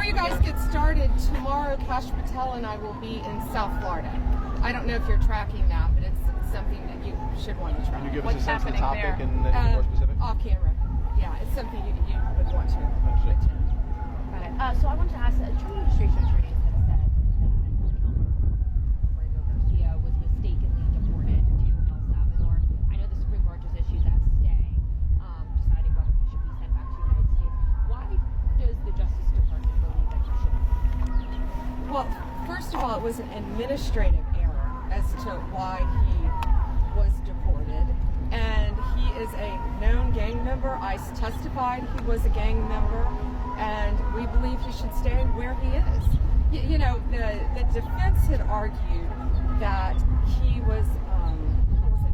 you guys get started, tomorrow Cash Patel and I will be in South Florida. I don't know if you're tracking that, but it's something that you should want to track. Can you give us What's a sense of the happening topic there? and anything more specific? Off camera. Yeah, it's something you would want to attend. Got it. So I wanted to ask, attorney registration attorneys have said that Alfredo Garcia was mistakenly deported to El Salvador. I know the Supreme Court just issued that stay, deciding whether he should be sent back to the United States. Why does the Justice Department believe that he shouldn't? Well, first of all, it was an administrative error as to why he was deported. And he is a known gang member. ICE testified he was a gang member, and we believe he should stay where he is. You know, the defense had argued that he was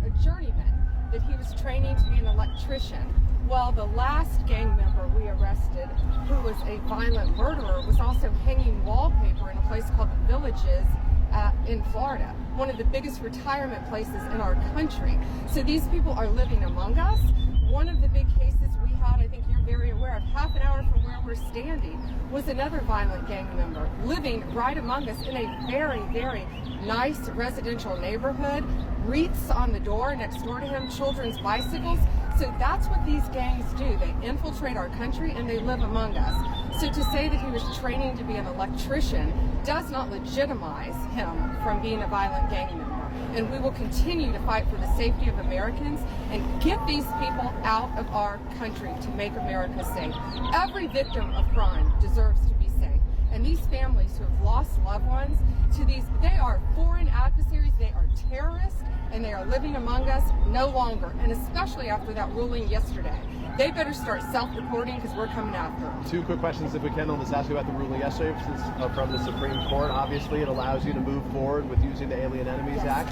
a journeyman, that he was training to be an electrician. Well, the last gang member we arrested, who was a violent murderer, was also hanging wallpaper in a place called the Villages in Florida, one of the biggest retirement places in our country. So these people are living among us. One of the big cases we had, I think you're very aware of, half an hour from where we're standing, was another violent gang member living right among us in a very, very nice residential neighborhood. Wreaths on the door next door to him, children's bicycles. So that's what these gangs do. They infiltrate our country and they live among us. So to say that he was training to be an electrician does not legitimize him from being a violent gang member. And we will continue to fight for the safety of Americans and get these people out of our country to make America safe. Every victim of crime deserves to be safe. And these families who have lost loved ones to these, they are foreign adversaries, they are terrorists, and they are living among us no longer. And especially after that ruling yesterday. They better start self-reporting because we're coming after them. Two quick questions, if we can. I'll just ask you about the ruling yesterday from the Supreme Court. Obviously, it allows you to move forward with using the Alien Enemies Act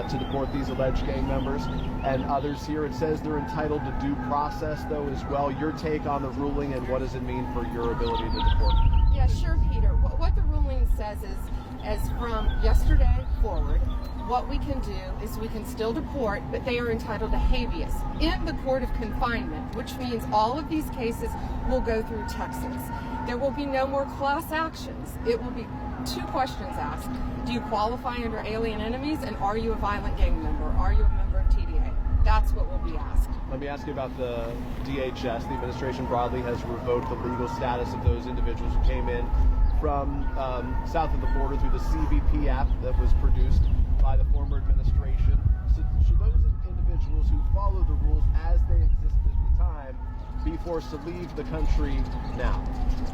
to deport these alleged gang members and others here. It says they're entitled to due process, though, as well. Your take on the ruling and what does it mean for your ability to deport? Yeah, sure, Peter. What the ruling says is, as from yesterday forward, what we can do is we can still deport, but they are entitled to habeas in the court of confinement, which means all of these cases will go through Texas. There will be no more class actions. It will be two questions asked. Do you qualify under alien enemies, and are you a violent gang member? Are you a member of TDA? That's what will be asked. Let me ask you about the DHS. The administration broadly has revoked the legal status of those individuals who came in from south of the border through the CBP app that was produced by the former administration. So should those individuals who follow the rules as they existed at the time be forced to leave the country now?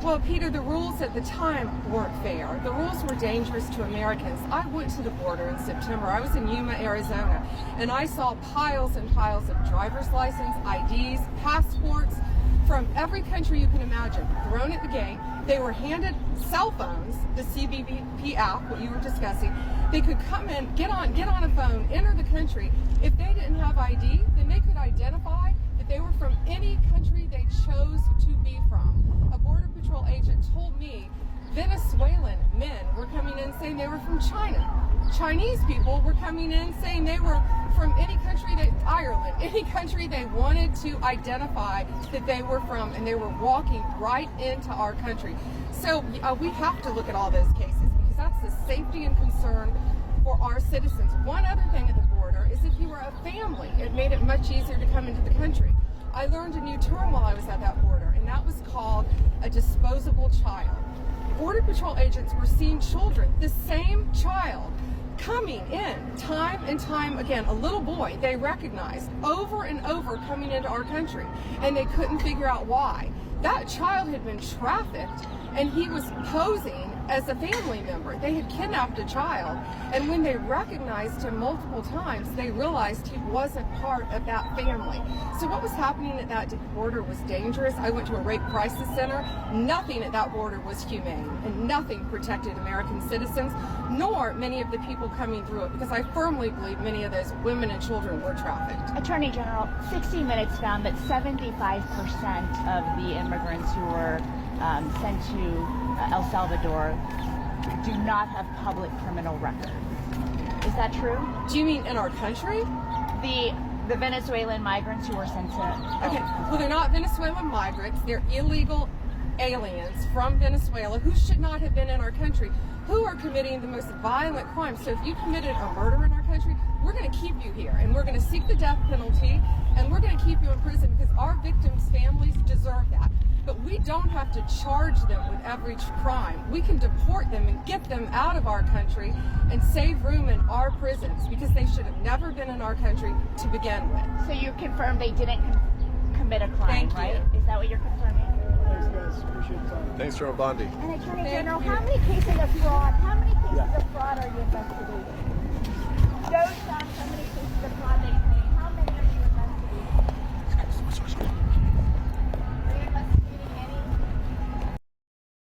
Well, Peter, the rules at the time weren't fair. The rules were dangerous to Americans. I went to the border in September. I was in Yuma, Arizona, and I saw piles and piles of driver's license, IDs, passports from every country you can imagine thrown at the gate. They were handed cell phones, the CBP app, what you were discussing. They could come in, get on a phone, enter the country. If they didn't have ID, then they could identify that they were from any country they chose to be from. A Border Patrol agent told me Venezuelan men were coming in saying they were from China. Chinese people were coming in saying they were from any country, Ireland, any country they wanted to identify that they were from, and they were walking right into our country. So we have to look at all those cases because that's the safety and concern for our citizens. One other thing at the border is if you were a family, it made it much easier to come into the country. I learned a new term while I was at that border, and that was called a disposable child. Border Patrol agents were seeing children, the same child, coming in time and time again, a little boy they recognized over and over coming into our country, and they couldn't figure out why. That child had been trafficked, and he was posing as a family member. They had kidnapped a child, and when they recognized him multiple times, they realized he wasn't part of that family. So what was happening at that border was dangerous. I went to a rape crisis center. Nothing at that border was humane, and nothing protected American citizens, nor many of the people coming through it, because I firmly believe many of those women and children were trafficked. Attorney General, 60 Minutes found that 75% of the immigrants who were sent to El Salvador do not have public criminal records. Is that true? Do you mean in our country? The Venezuelan migrants who were sent to... Okay, well, they're not Venezuelan migrants. They're illegal aliens from Venezuela who should not have been in our country, who are committing the most violent crimes. So if you committed a murder in our country, we're going to keep you here, and we're going to seek the death penalty, and we're going to keep you in prison because our victims' families deserve that. But we don't have to charge them with every crime. We can deport them and get them out of our country and save room in our prisons because they should have never been in our country to begin with. So you confirm they didn't commit a crime, Thank you. right? Is that what you're confirming? Thanks, guys. Appreciate the time. Thanks, General Bondi. And Attorney Thank General, you. how many cases of fraud are you investigating?